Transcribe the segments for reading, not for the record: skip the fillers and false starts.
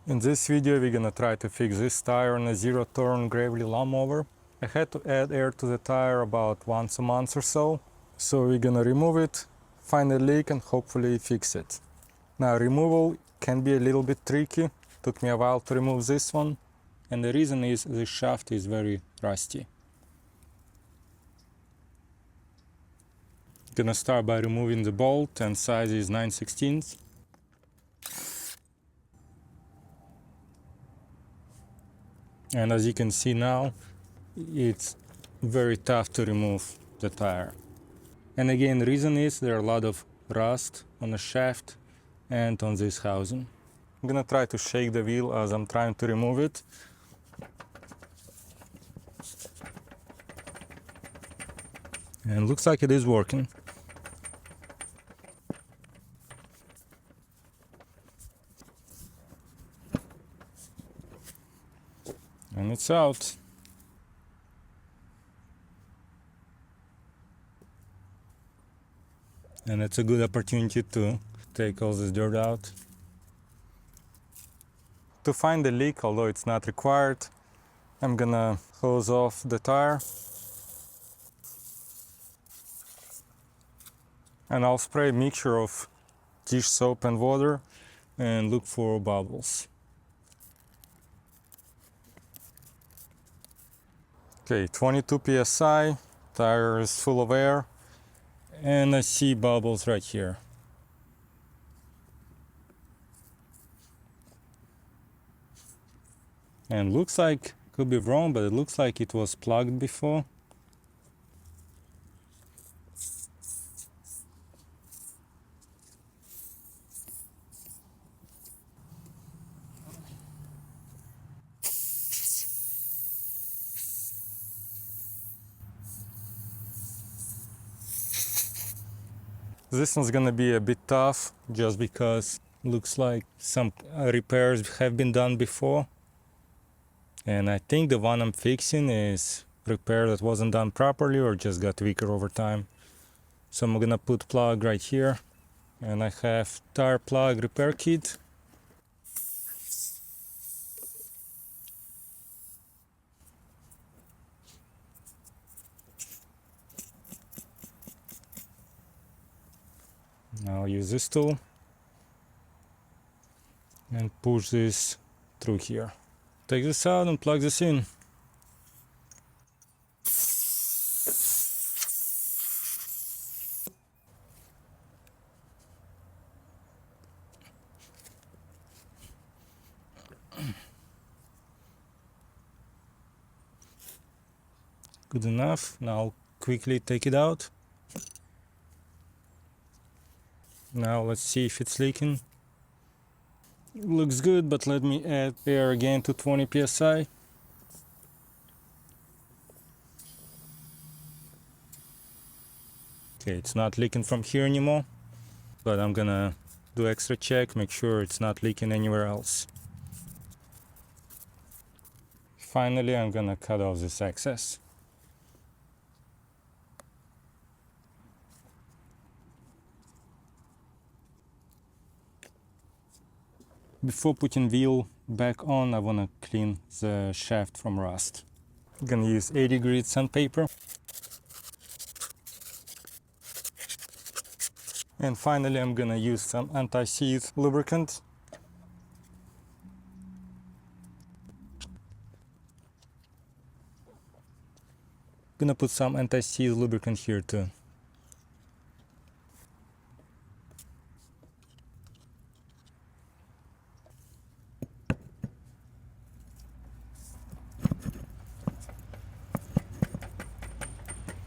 In this video we're gonna try to fix this tire on a Zero Turn Gravely Lawn Mower. I had to add air to the tire about once a month or so. So we're gonna remove it, find a leak and hopefully fix it. Now removal can be a little bit tricky. Took me a while to remove this one. And the reason is this shaft is very rusty. Gonna start by removing the bolt, and size is 9/16. And as you can see now, it's very tough to remove the tire. And again, the reason is there are a lot of rust on the shaft and on this housing. I'm gonna try to shake the wheel as I'm trying to remove it. And looks like it is working. And it's out. And it's a good opportunity to take all this dirt out. To find the leak, although it's not required, I'm gonna hose off the tire. And I'll spray a mixture of dish soap and water and look for bubbles. Okay, 22 psi, tire is full of air, and I see bubbles right here. And looks like, could be wrong, but it looks like it was plugged before. This one's gonna be a bit tough just because it looks like some repairs have been done before. And I think the one I'm fixing is repair that wasn't done properly or just got weaker over time. So I'm gonna put plug right here, and I have tire plug repair kit. Now I'll use this tool and push this through here. Take this out and plug this in. Good enough. Now I'll quickly take it out. Now let's see if it's leaking. Looks good, but let me add air again to 20 psi. Okay, it's not leaking from here anymore, but I'm gonna do extra check, make sure it's not leaking anywhere else. Finally, I'm gonna cut off this excess. Before putting wheel back on, I want to clean the shaft from rust. I'm gonna use 80 grit sandpaper. And finally, I'm gonna use some anti-seize lubricant. Gonna put some anti-seize lubricant here too.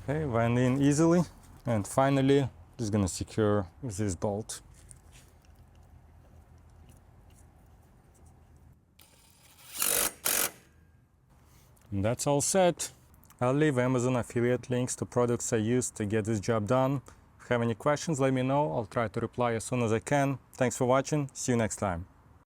Okay, went in easily, and finally just gonna secure with this bolt. And that's all set. I'll leave Amazon affiliate links to products I used to get this job done. If you have any questions, let me know. I'll try to reply as soon as I can. Thanks for watching. See you next time.